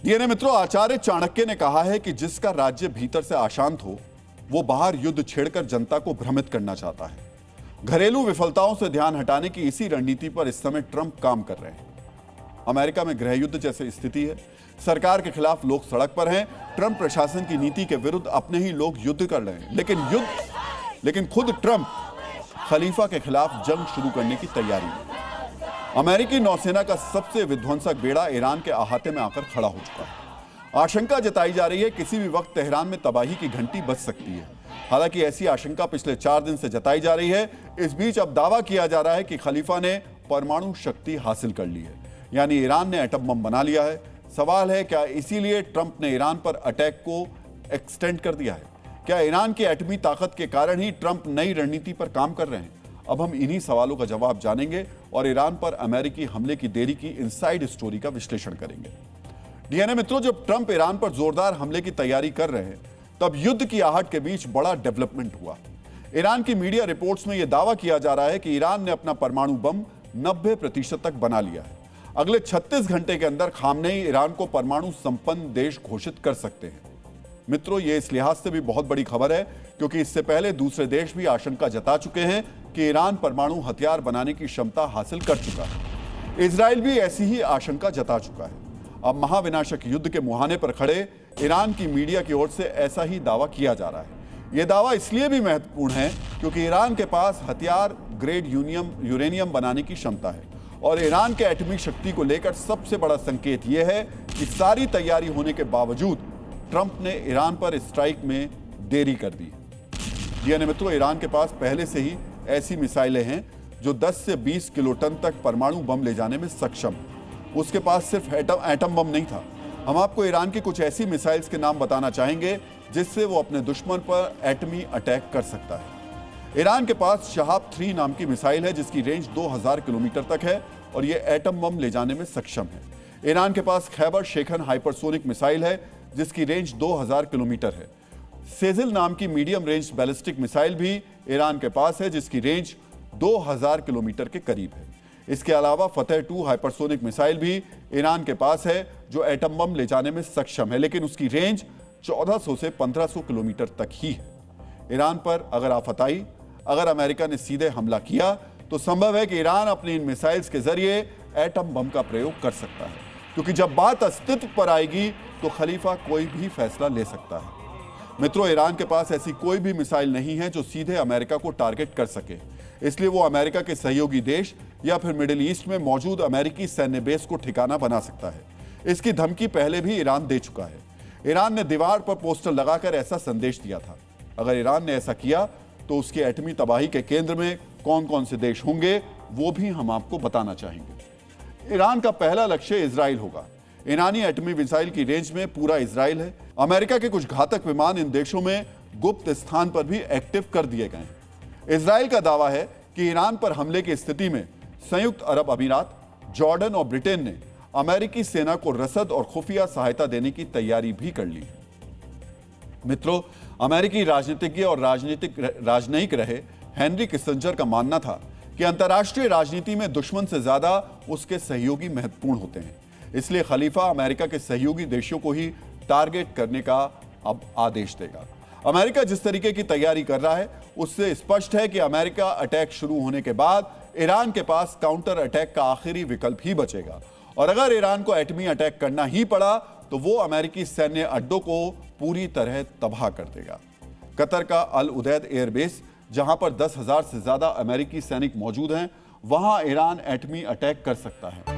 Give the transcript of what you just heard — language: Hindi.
डीएनए मित्रों, आचार्य चाणक्य ने कहा है कि जिसका राज्य भीतर से अशांत हो वो बाहर युद्ध छेड़कर जनता को भ्रमित करना चाहता है। घरेलू विफलताओं से ध्यान हटाने की इसी रणनीति पर इस समय ट्रंप काम कर रहे हैं। अमेरिका में गृह युद्ध जैसी स्थिति है। सरकार के खिलाफ लोग सड़क पर हैं। ट्रंप प्रशासन की नीति के विरुद्ध अपने ही लोग युद्ध कर रहे हैं। लेकिन खुद ट्रंप खलीफा के खिलाफ जंग शुरू करने की तैयारी में। अमेरिकी नौसेना का सबसे विध्वंसक बेड़ा ईरान के अहाते में आकर खड़ा हो चुका है। आशंका जताई जा रही है किसी भी वक्त तेहरान में तबाही की घंटी बज सकती है। हालांकि ऐसी आशंका पिछले 4 दिन से जताई जा रही है। इस बीच अब दावा किया जा रहा है कि खलीफा ने परमाणु शक्ति हासिल कर ली है, यानी ईरान ने एटम बम बना लिया है। सवाल है, क्या इसीलिए ट्रंप ने ईरान पर अटैक को एक्सटेंड कर दिया है? क्या ईरान की एटमी ताकत के कारण ही ट्रंप नई रणनीति पर काम कर रहे हैं? अब हम इन्हीं सवालों का जवाब जानेंगे और ईरान पर अमेरिकी हमले की देरी की इनसाइड स्टोरी का विश्लेषण करेंगे। डीएनए मित्रों, जब ट्रंप ईरान पर जोरदार हमले की तैयारी कर रहे हैं तब युद्ध की आहट के बीच बड़ा डेवलपमेंट हुआ। ईरान की मीडिया रिपोर्ट्स में यह दावा किया जा रहा है कि ईरान ने अपना परमाणु बम 90% तक बना लिया है। अगले 36 घंटे के अंदर खामनेई ईरान को परमाणु संपन्न देश घोषित कर सकते हैं। मित्रों, यह इस लिहाज से भी बहुत बड़ी खबर है क्योंकि इससे पहले दूसरे देश भी आशंका जता चुके हैं कि ईरान परमाणु हथियार बनाने की क्षमता हासिल कर चुका है। इजराइल भी ऐसी ही आशंका जता चुका है। अब महाविनाशक युद्ध के मुहाने पर खड़े ईरान की मीडिया की ओर से ऐसा ही दावा किया जा रहा है। यह दावा इसलिए भी महत्वपूर्ण है क्योंकि ईरान के पास हथियार ग्रेड यूरेनियम बनाने की क्षमता है और ईरान के एटमी शक्ति को लेकर सबसे बड़ा संकेत यह है कि सारी तैयारी होने के बावजूद ट्रंप ने ईरान पर स्ट्राइक में देरी कर दी। डीएनए मित्रों, ईरान के पास पहले से ही ऐसी मिसाइलें हैं जो 10 से 20 किलोटन तक परमाणु बम ले जाने में सक्षम। उसके पास सिर्फ एटम बम नहीं था। हम आपको ईरान की कुछ ऐसी मिसाइल्स के नाम बताना चाहेंगे जिससे वो अपने दुश्मन पर एटमी अटैक कर सकता है। ईरान के पास शहाब 3 नाम की मिसाइल है जिसकी रेंज 2000 किलोमीटर तक है और ये एटम बम ले जाने में सक्षम है। ईरान के पास खैबर शेखन हाइपरसोनिक मिसाइल है जिसकी रेंज 2000 किलोमीटर है। सेजिल नाम की मीडियम रेंज बैलिस्टिक मिसाइल भी ईरान के पास है जिसकी रेंज 2000 किलोमीटर के करीब है। इसके अलावा फतेह 2 हाइपरसोनिक मिसाइल भी ईरान के पास है जो एटम बम ले जाने में सक्षम है, लेकिन उसकी रेंज 1400 से 1500 किलोमीटर तक ही है। ईरान पर अगर आफत आई, अगर अमेरिका ने सीधे हमला किया तो संभव है कि ईरान अपनी इन मिसाइल्स के जरिए एटम बम का प्रयोग कर सकता है, क्योंकि जब बात अस्तित्व पर आएगी तो खलीफा कोई भी फैसला ले सकता है। मित्रों, ईरान के पास ऐसी कोई भी मिसाइल नहीं है जो सीधे अमेरिका को टारगेट कर सके, इसलिए वो अमेरिका के सहयोगी देश या फिर मिडिल ईस्ट में मौजूद अमेरिकी सैन्य बेस को ठिकाना बना सकता है। इसकी धमकी पहले भी ईरान दे चुका है। ईरान ने दीवार पर पोस्टर लगाकर ऐसा संदेश दिया था। अगर ईरान ने ऐसा किया तो उसकी एटमी तबाही के केंद्र में कौन कौन से देश होंगे वो भी हम आपको बताना चाहेंगे। ईरान का पहला लक्ष्य इजराइल होगा। ईरानी एटमी मिसाइल की रेंज में पूरा इजराइल है। अमेरिका के कुछ घातक विमान इन देशों में गुप्त स्थान पर भी एक्टिव कर दिए गए हैं। इजराइल का दावा है कि ईरान पर हमले की स्थिति में संयुक्त अरब अमीरात, जॉर्डन और ब्रिटेन ने अमेरिकी सेना को रसद और खुफिया सहायता देने की तैयारी भी कर ली है। मित्रों, अमेरिकी राजनीतिज्ञ और राजनयिक रहे हेनरी किसिंजर का मानना था कि अंतर्राष्ट्रीय राजनीति में दुश्मन से ज्यादा उसके सहयोगी महत्वपूर्ण होते हैं। इसलिए खलीफा अमेरिका के सहयोगी देशों को ही टारगेट करने का अब आदेश देगा। अमेरिका जिस तरीके की तैयारी कर रहा है उससे स्पष्ट है कि अमेरिका अटैक शुरू होने के बाद ईरान के पास काउंटर अटैक का आखिरी विकल्प ही बचेगा और अगर ईरान को एटमी अटैक करना ही पड़ा तो वो अमेरिकी सैन्य अड्डों को पूरी तरह तबाह कर देगा। कतर का अल उदैद एयरबेस, जहां पर 10,000 से ज्यादा अमेरिकी सैनिक मौजूद हैं, वहां ईरान एटमी अटैक कर सकता है।